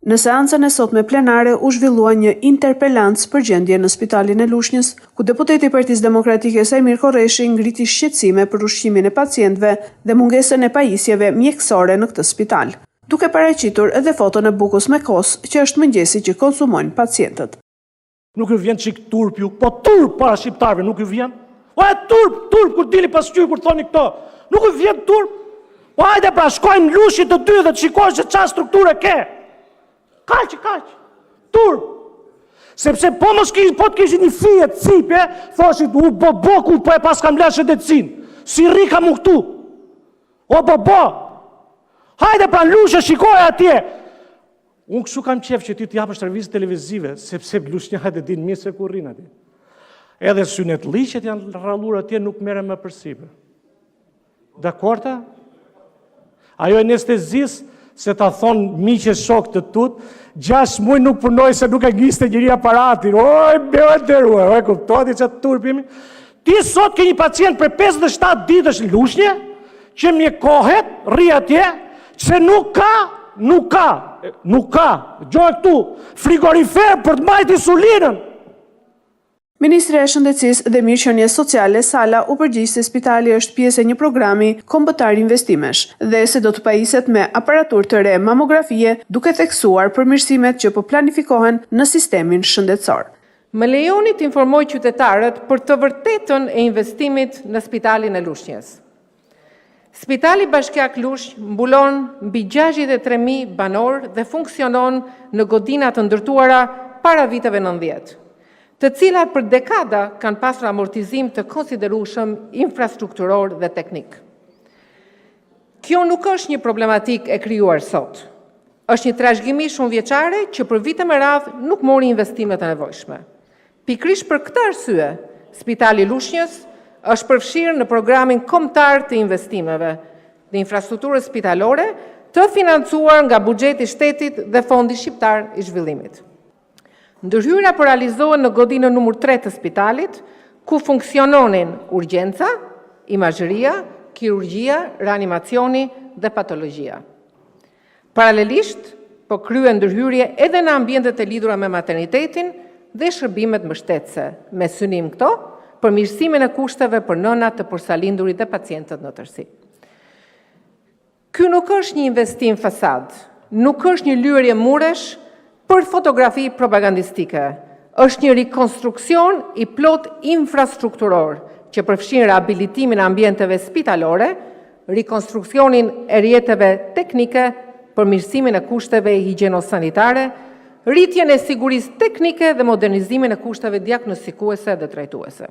Në seancën e sotme plenare u zhvillua një interpelancë për gjendje në Spitalin e Lushnjës, ku deputeti i Partisë Demokratike Sajmir Korreshi ngriti shqetësime për ushqimin e pacientëve dhe mungesën e pajisjeve mjekësore në këtë spital, duke paraqitur edhe foton e bukës me kos që është mëngjesi që konsumojnë pacientët. Nuk ju vjen çik turp ju, po turp para shqiptarëve nuk ju vjen? O e turp, kur dili pas qyr kur thoni këto. Nuk ju vjen turp? Po hajde pra shkojmë Lushit të dy dhe të shikosh se çfarë strukture ke. Kaq, turp. Sepse po të kishin një fije të cipe, thoshit u boku po e pas kam lëshë decin. Si rika mu këtu. O bobo. Hajde pra Lushe shikoj atje. Unë kështu kam qef që ti të japësh televizë televizive, sepse lushnjahët e din mirë se ku rrin atje. Edhe synet liqet janë rrallur atje, nuk merre më përsipër. Dakorta? Ajo e anestezis, se ta thonë miqe shok të tut, 6 muaj nuk punoj se nuk e gjiste njëri aparatin. Oj, me e deruar, oj, kuptoti që të turpimi. Ti sot ke një pacient për 57 ditësh në Lushnje, që mjekohet, rri atje, që nuk ka, gjoj këtu, frigorifer për të majt insulinën. Ministri e Shëndetësisë dhe Mirëqenies Sociale Sala u përgjigj se spitali është pjesë e një programi kombëtar investimesh dhe se do të pajiset me aparaturë të re mamografie, duke theksuar përmirësimet që po planifikohen në sistemin shëndetësor. Më lejoni të informoj qytetarët për të vërtetën e investimit në Spitalin e Lushnjës. Spitali Bashkiak Lushnjë mbulon mbi 63.000 banor dhe funksionon në godina të ndërtuara para viteve 90. Të cilat për dekada kanë pasur amortizim të konsiderueshëm infrastrukturor dhe teknik. Kjo nuk është një problematik e krijuar sot. Është një trashëgimi shumë vjeçare që për vite me radhë nuk mori investimet e nevojshme. Pikërisht për këtë arsye, Spitali i Lushnjës është përfshirë në programin kombëtar të investimeve në infrastrukturës spitalore të financuar nga buxheti i shtetit dhe Fondi Shqiptar i Zhvillimit. Ndërhyrja po realizohen në godinën numër 3 të spitalit, ku funksiononin urgjenca, imazhëria, kirurgjia, reanimacioni dhe patologjia. Paralelisht, po kryen ndërhyrje edhe në ambientet e lidhura me maternitetin dhe shërbimet mbështetëse, me synim këto, përmirësimin e kushteve për nënat të përsalindurit dhe pacientët në tërësi. Ky nuk është një investim fasad, nuk është një lyerje muresh për fotografi propagandistike, është një rikonstruksion i plot infrastrukturor që përfshin rehabilitimin e ambienteve spitalore, rikonstruksionin e rrjeteve teknike, përmirësimin e kushteve higjieno-sanitare, rritjen e sigurisë teknike dhe modernizimin e kushteve diagnostikuese dhe trajtuese.